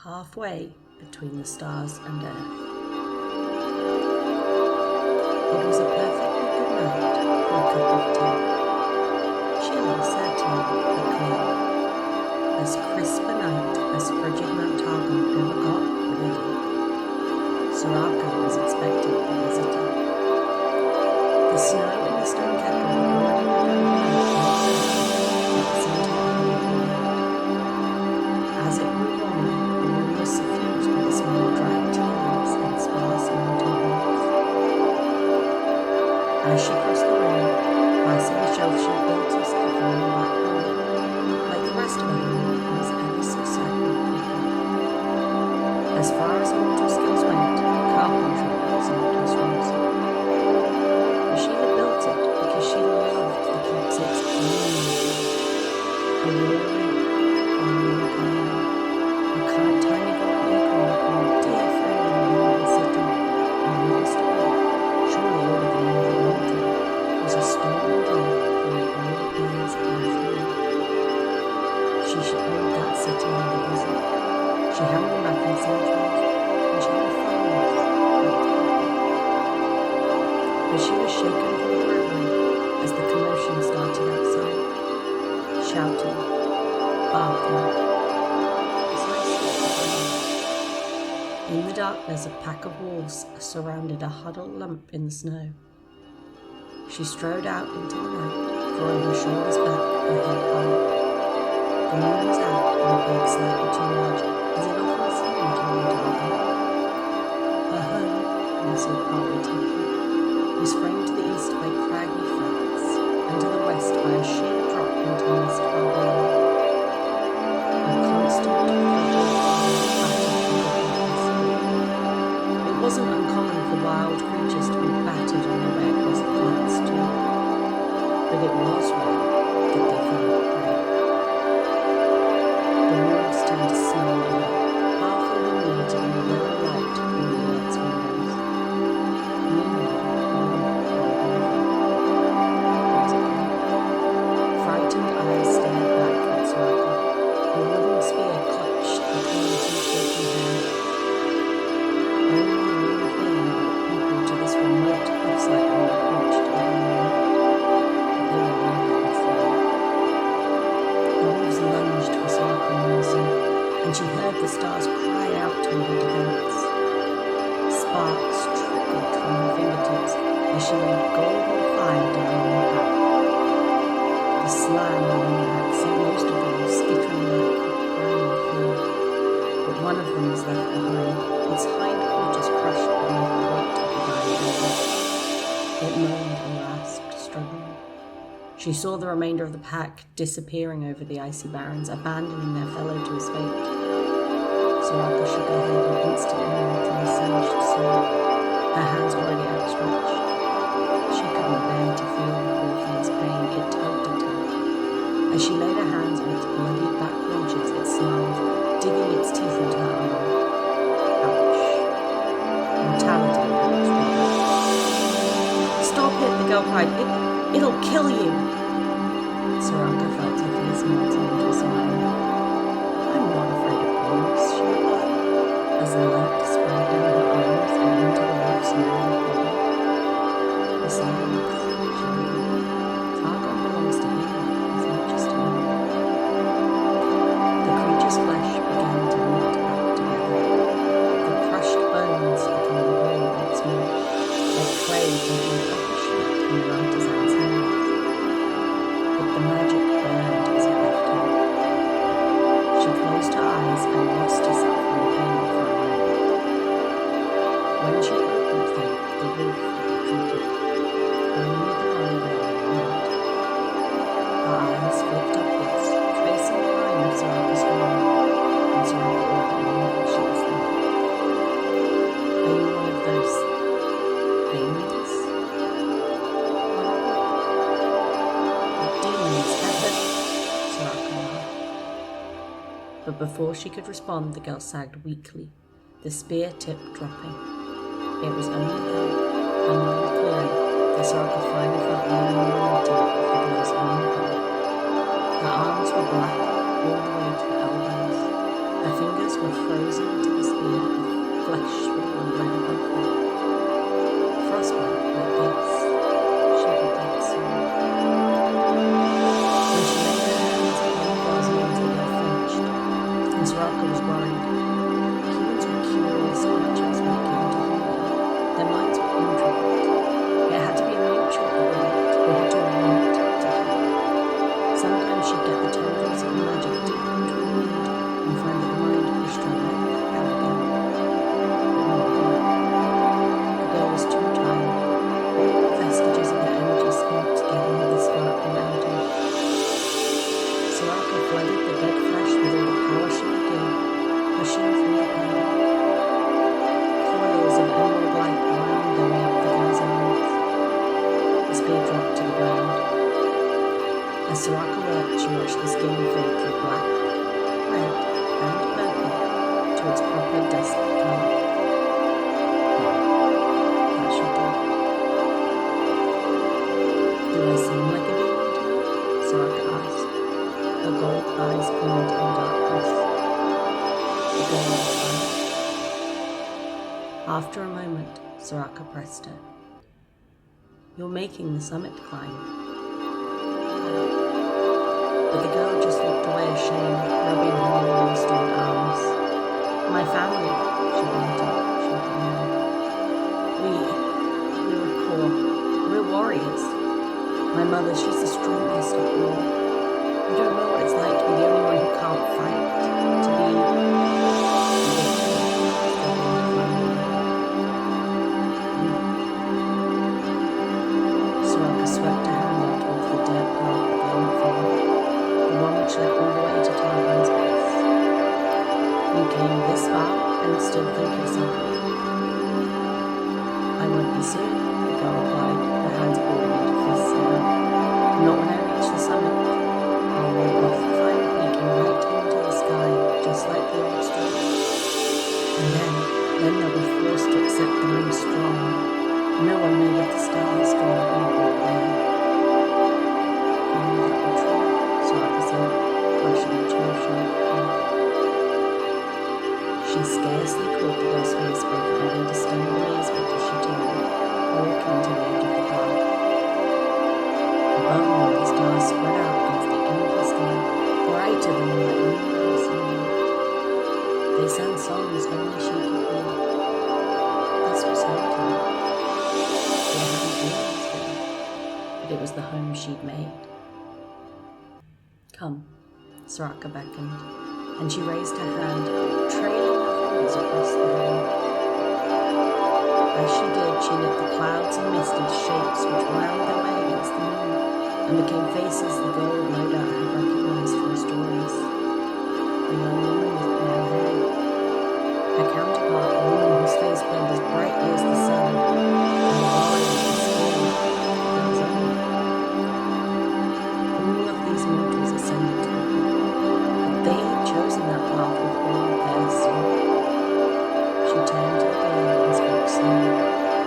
halfway between the stars and earth. It was a perfectly good night for a cup of tea. Chilly, certainly, but clear. As crisp a night as frigid Mount Targon ever got, really. Soraka was expecting a visitor. The snow in the stone kettle had already begun to melt at the centre of the little world. As it grew warmer, the room was suffused with the smell of dried tea leaves and sparse mountain halls. As she crossed the room, passing the shelf she had built herself on the back wall, like the rest of her room, it was ever so slightly creepy. As far as mortal skills went, carpentry was not her strong suit. But she had built it because she loved the keepsake's community. A roaring, tiny golden acorn from a dear friend in the Northern City, and longest of all, surely older than Northern Mortal, was a stolen dog from the old days of Narration. She should own that city when it was it. She hadn't been back in centuries, and she had a fondness for it. But she was shaken from her reverie as the commotion started outside. Shouting, barking, in the darkness, a pack of wolves surrounded a huddled lump in the snow. She strode out into the night, drawing her shoulders back, her head high. The moon was out and appeared slightly too large, as it often seemed during dark. Her home, nestled partly tilted, was framed to the east by craggy flats, and to the west by a sheer drop into the mist far below. A constant It wasn't uncommon for wild creatures to be battered on their way across the flats too, but it was rare that they found prey. The wolves turned to smell away, half illuminated in the yellow light from the yurt's windows. Frightened eyes stared back at Soraka, a wooden spear clutched between two shaking hands. Only one thing brought people to this remote cliffside on the beach to every night, but they were never afraid. The wolves lunged for Soraka Morrison, and she heard the stars cry out to her defense. Sparks trickled from her fingertips as she laid golden fire down on the pack. The slime on the pack sent most of them skittering like a briny floor, but one of them was left behind, its hindquarters crushed beneath the weight of the dying desert. It moaned and rasped, struggling. She saw the remainder of the pack disappearing over the icy barrens, abandoning their fellow to his fate. Soraka shook her head and instantly knelt in the singed snow, her hands already outstretched. She couldn't bear to feel the poor thing's pain. It tugged at her. As she laid her hands on its bloodied back haunches, it snarled, digging its teeth into her arm. Ouch. Mortality had its reward. Stop it, the girl cried. It'll kill you. Soraka felt her face melt into a smile. I'm not afraid of wolves, she replied, as the light spread down her arms and into the wolf's narrow body. Besides, she knew, Targon belongs to him as much as to me. The creature's flesh began to knit back together. The crushed bones became whole once more, like clay taking a proper shape in an artisan's hands. But the magic burned as it left her. She closed her eyes and lost herself in the pain for a moment. When she opened them, the wolf had retreated, only the one girl remained. Her eyes flicked upwards, tracing the line of Soraka's horn, and Soraka already knew what she was thinking. Are you one of those things? Demons, Heather, Soraka laughed. But before she could respond, the girl sagged weakly, the spear tip dropping. It was only then, her mind clearing, that Soraka finally felt the enormity of the girl's own power. Her arms were black all the way to the elbows. Her fingers were frozen to the spear, the flesh will red above them. Frostbite like this, she would dead soon. When she laid her hands upon the girl's nails, the girl flinched, and Soraka was worried. Humans were curious creatures when it came to healing. Their minds were intricate. It had to be a mutual agreement. They had to want to heal. Sometimes she'd get the tendrils of magic deep into her wound and find that the mind pushed her right back out again. But not here. The girl was too tired. All vestiges of her energy spent getting her this far up the mountain. Soraka flooded the dead flesh with all the power she could give, pushing through the pain. Coils of emerald light wound their way up the girl's arms. The spear dropped to the ground. As Soraka worked, she watched the skin fade through black, red, and purple to its proper dust colour. That should do. Do I seem like a demon to you? Soraka asked. Her gold eyes gleamed in darkness. The girl was silent. After a moment, Soraka pressed her. You're making the summit climb. But the girl just looked away ashamed, rubbing her newly restored arms. My family, she bleated, shaking her head. We were core. We're warriors. My mother, she's the strongest of all. You don't know what it's like to be the only one who can't fight, to be Soraka swept her hand out towards the dirt path the girl had followed, the one which led all the way to Tarvan's base. You came this far and still think you're suffering. I won't be soon, the girl replied, her hands balling into fists now. Not when I reach the summit. I'll walk off the final peak and right into the sky, just like the old story. And then they'll be forced to accept that I'm strong. No one made of the stars can be brought there. Only that were true, Soraka said, flashing a two sharp teeth. She scarcely caught the girl's face, both ready to stunned amazement as she turned, walking to the edge of the path. Above all, the stars spread out against the endless sky, brighter than the lightning else in the world. They sang songs only she could hear. This was her time. There hadn't always been, but it was the home she'd made. Come, Soraka beckoned, and she raised her hand, trailing her fingers across the heaven. As she did, she knit the clouds and mist into shapes which wound their way against the moon, and became faces the girl would no doubt have recognized from stories. A young woman with pale hair. Her counterpart, a woman whose face burned as brightly as the sun, and a warrior with the skin of girl's own. All of these mortals ascended to the peak, but they had chosen that path with all their soul. She turned to the girl and spoke slowly,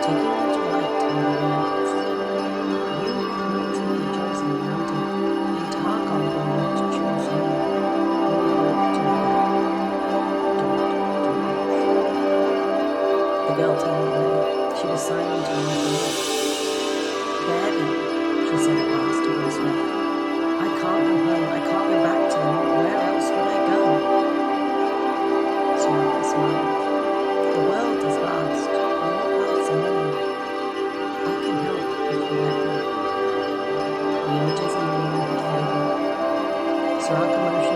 taking her to light in her words. You have not truly chosen the mountain, and Targon will not choose you. You will walk to the death. Don't do this. The girl turned away. She was silent in her thoughts. There then, she said at last to her sweat. I can't go home. I can't go back to them. Where else would I go? Soraka smiled. The world is vast. All paths are many. I can help if you let me. The images in the room had faded. Soraka motioned